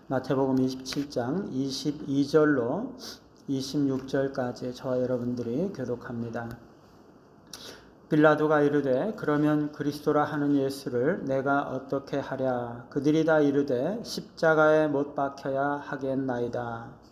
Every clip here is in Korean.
마태복음 27장 22절로 26절까지 저와 여러분들이 교독합니다. 빌라도가 이르되 그러면 그리스도라 하는 예수를 내가 어떻게 하랴? 그들이 다 이르되 십자가에 못 박혀야 하겠나이다.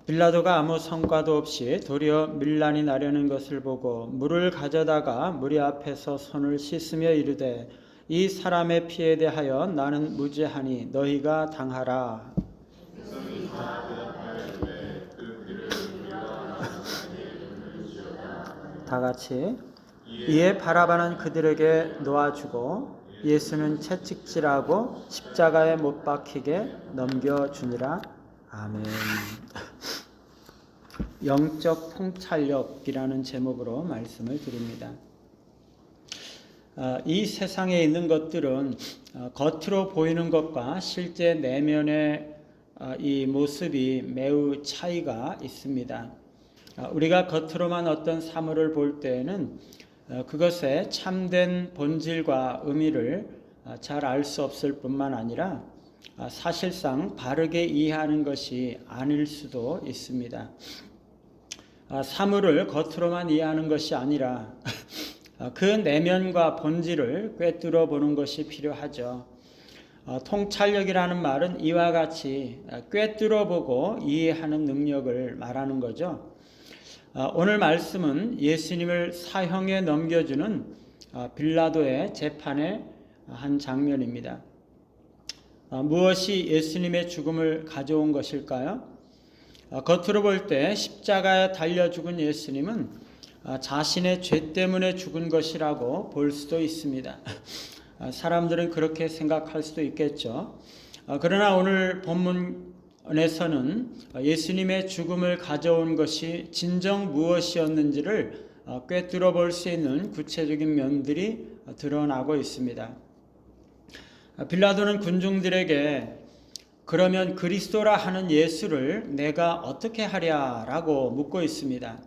빌라도가 아무 성과도 없이 도리어 밀란이 나려는 것을 보고 물을 가져다가 무리 앞에서 손을 씻으며 이르되 이 사람의 피에 대하여 나는 무죄하니 너희가 당하라. 다 같이 이에 바라바는 그들에게 놓아주고 예수는 채찍질하고 십자가에 못 박히게 넘겨주니라. 아멘. 영적 통찰력이라는 제목으로 말씀을 드립니다. 이 세상에 있는 것들은 겉으로 보이는 것과 실제 내면의 이 모습이 매우 차이가 있습니다. 우리가 겉으로만 어떤 사물을 볼 때에는 그것의 참된 본질과 의미를 잘 알 수 없을 뿐만 아니라 사실상 바르게 이해하는 것이 아닐 수도 있습니다. 사물을 겉으로만 이해하는 것이 아니라 그 내면과 본질을 꿰뚫어 보는 것이 필요하죠. 통찰력이라는 말은 이와 같이 꿰뚫어 보고 이해하는 능력을 말하는 거죠. 오늘 말씀은 예수님을 사형에 넘겨주는 빌라도의 재판의 한 장면입니다. 무엇이 예수님의 죽음을 가져온 것일까요? 겉으로 볼 때 십자가에 달려 죽은 예수님은 자신의 죄 때문에 죽은 것이라고 볼 수도 있습니다. 사람들은 그렇게 생각할 수도 있겠죠. 그러나 오늘 본문에서는 예수님의 죽음을 가져온 것이 진정 무엇이었는지를 꿰뚫어 볼 수 있는 구체적인 면들이 드러나고 있습니다. 빌라도는 군중들에게 그러면 그리스도라 하는 예수를 내가 어떻게 하랴라고 묻고 있습니다.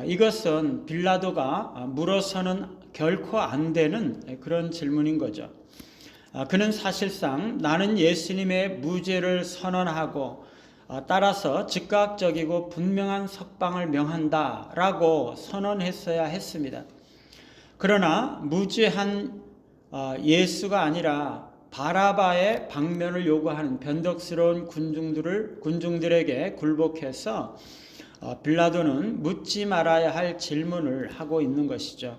이것은 빌라도가 물어서는 결코 안 되는 그런 질문인 거죠. 그는 사실상 나는 예수님의 무죄를 선언하고 따라서 즉각적이고 분명한 석방을 명한다라고 선언했어야 했습니다. 그러나 무죄한 예수가 아니라 바라바의 방면을 요구하는 변덕스러운 군중들에게 굴복해서 빌라도는 묻지 말아야 할 질문을 하고 있는 것이죠.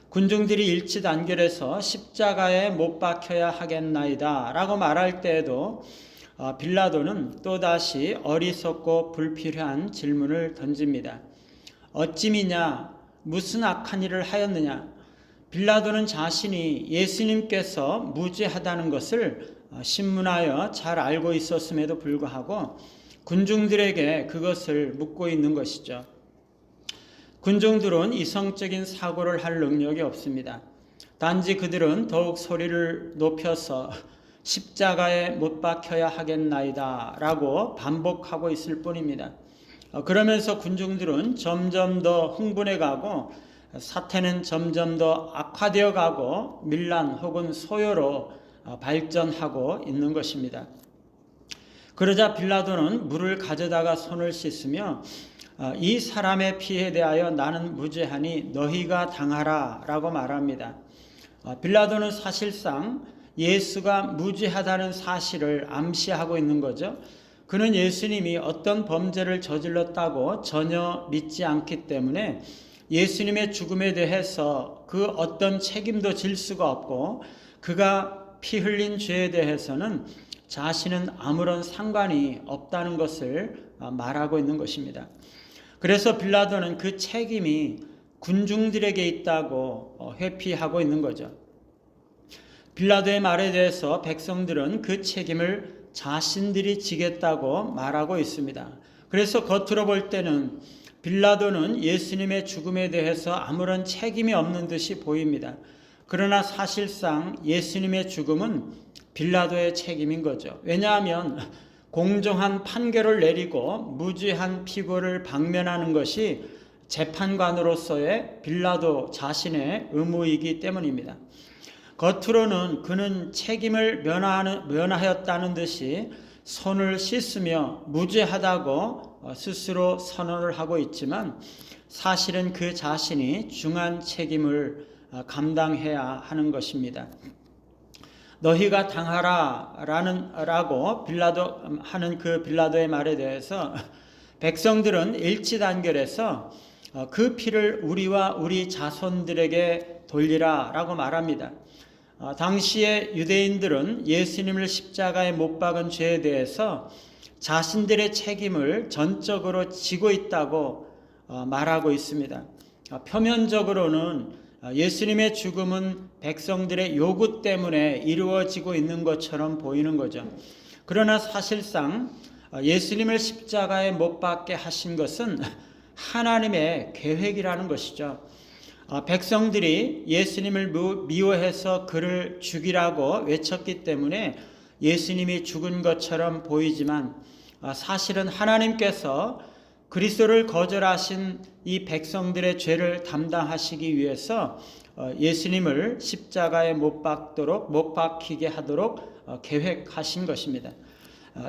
군중들이 일치단결해서 십자가에 못 박혀야 하겠나이다 라고 말할 때에도 빌라도는 또다시 어리석고 불필요한 질문을 던집니다. 어찌미냐? 무슨 악한 일을 하였느냐? 빌라도는 자신이 예수님께서 무죄하다는 것을 신문하여 잘 알고 있었음에도 불구하고 군중들에게 그것을 묻고 있는 것이죠. 군중들은 이성적인 사고를 할 능력이 없습니다. 단지 그들은 더욱 소리를 높여서 십자가에 못 박혀야 하겠나이다 라고 반복하고 있을 뿐입니다. 그러면서 군중들은 점점 더 흥분해 가고 사태는 점점 더 악화되어 가고 밀란 혹은 소요로 발전하고 있는 것입니다. 그러자 빌라도는 물을 가져다가 손을 씻으며 이 사람의 피에 대하여 나는 무죄하니 너희가 당하라 라고 말합니다. 빌라도는 사실상 예수가 무죄하다는 사실을 암시하고 있는 거죠. 그는 예수님이 어떤 범죄를 저질렀다고 전혀 믿지 않기 때문에 예수님의 죽음에 대해서 그 어떤 책임도 질 수가 없고 그가 피 흘린 죄에 대해서는 자신은 아무런 상관이 없다는 것을 말하고 있는 것입니다. 그래서 빌라도는 그 책임이 군중들에게 있다고 회피하고 있는 거죠. 빌라도의 말에 대해서 백성들은 그 책임을 자신들이 지겠다고 말하고 있습니다. 그래서 겉으로 볼 때는 빌라도는 예수님의 죽음에 대해서 아무런 책임이 없는 듯이 보입니다. 그러나 사실상 예수님의 죽음은 빌라도의 책임인 거죠. 왜냐하면 공정한 판결을 내리고 무죄한 피고를 방면하는 것이 재판관으로서의 빌라도 자신의 의무이기 때문입니다. 겉으로는 그는 책임을 면하였다는 듯이 손을 씻으며 무죄하다고 스스로 선언을 하고 있지만 사실은 그 자신이 중한 책임을 감당해야 하는 것입니다. 너희가 당하라라고 빌라도 하는 그 빌라도의 말에 대해서 백성들은 일치단결해서 그 피를 우리와 우리 자손들에게 돌리라라고 말합니다. 당시에 유대인들은 예수님을 십자가에 못 박은 죄에 대해서 자신들의 책임을 전적으로 지고 있다고 말하고 있습니다. 표면적으로는 예수님의 죽음은 백성들의 요구 때문에 이루어지고 있는 것처럼 보이는 거죠. 그러나 사실상 예수님을 십자가에 못 박게 하신 것은 하나님의 계획이라는 것이죠. 백성들이 예수님을 미워해서 그를 죽이라고 외쳤기 때문에 예수님이 죽은 것처럼 보이지만 사실은 하나님께서 그리스도를 거절하신 이 백성들의 죄를 담당하시기 위해서 예수님을 십자가에 못 박히게 하도록 계획하신 것입니다.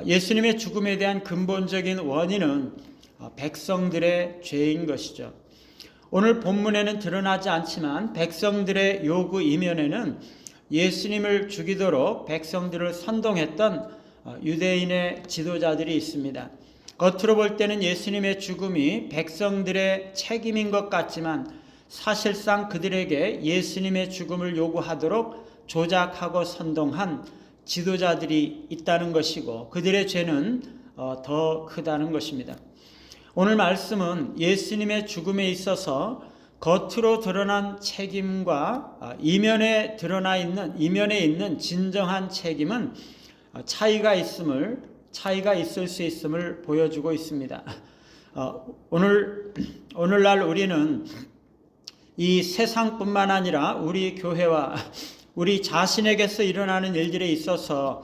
예수님의 죽음에 대한 근본적인 원인은 백성들의 죄인 것이죠. 오늘 본문에는 드러나지 않지만 백성들의 요구 이면에는 예수님을 죽이도록 백성들을 선동했던 유대인의 지도자들이 있습니다. 겉으로 볼 때는 예수님의 죽음이 백성들의 책임인 것 같지만 사실상 그들에게 예수님의 죽음을 요구하도록 조작하고 선동한 지도자들이 있다는 것이고 그들의 죄는 더 크다는 것입니다. 오늘 말씀은 예수님의 죽음에 있어서 겉으로 드러난 책임과 이면에 있는 진정한 책임은 차이가 있을 수 있음을 보여주고 있습니다. 오늘날 우리는 이 세상뿐만 아니라 우리 교회와 우리 자신에게서 일어나는 일들에 있어서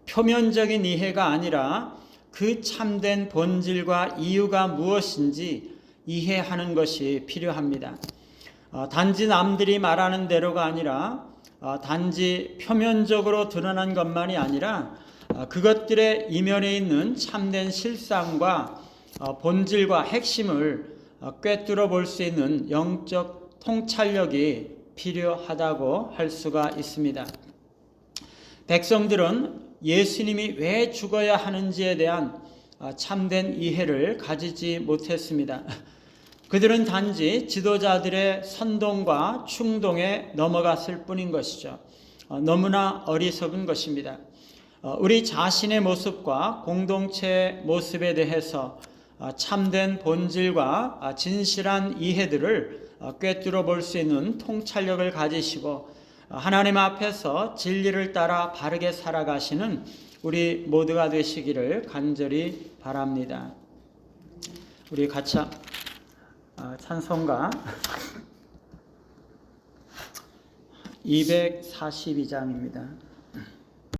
표면적인 이해가 아니라 그 참된 본질과 이유가 무엇인지 이해하는 것이 필요합니다. 단지 남들이 말하는 대로가 아니라 단지 표면적으로 드러난 것만이 아니라 그것들의 이면에 있는 참된 실상과 본질과 핵심을 꿰뚫어 볼 수 있는 영적 통찰력이 필요하다고 할 수가 있습니다. 백성들은 예수님이 왜 죽어야 하는지에 대한 참된 이해를 가지지 못했습니다. 그들은 단지 지도자들의 선동과 충동에 넘어갔을 뿐인 것이죠. 너무나 어리석은 것입니다. 우리 자신의 모습과 공동체의 모습에 대해서 참된 본질과 진실한 이해들을 꿰뚫어 볼 수 있는 통찰력을 가지시고 하나님 앞에서 진리를 따라 바르게 살아가시는 우리 모두가 되시기를 간절히 바랍니다. 우리 같이 찬송가 242장입니다.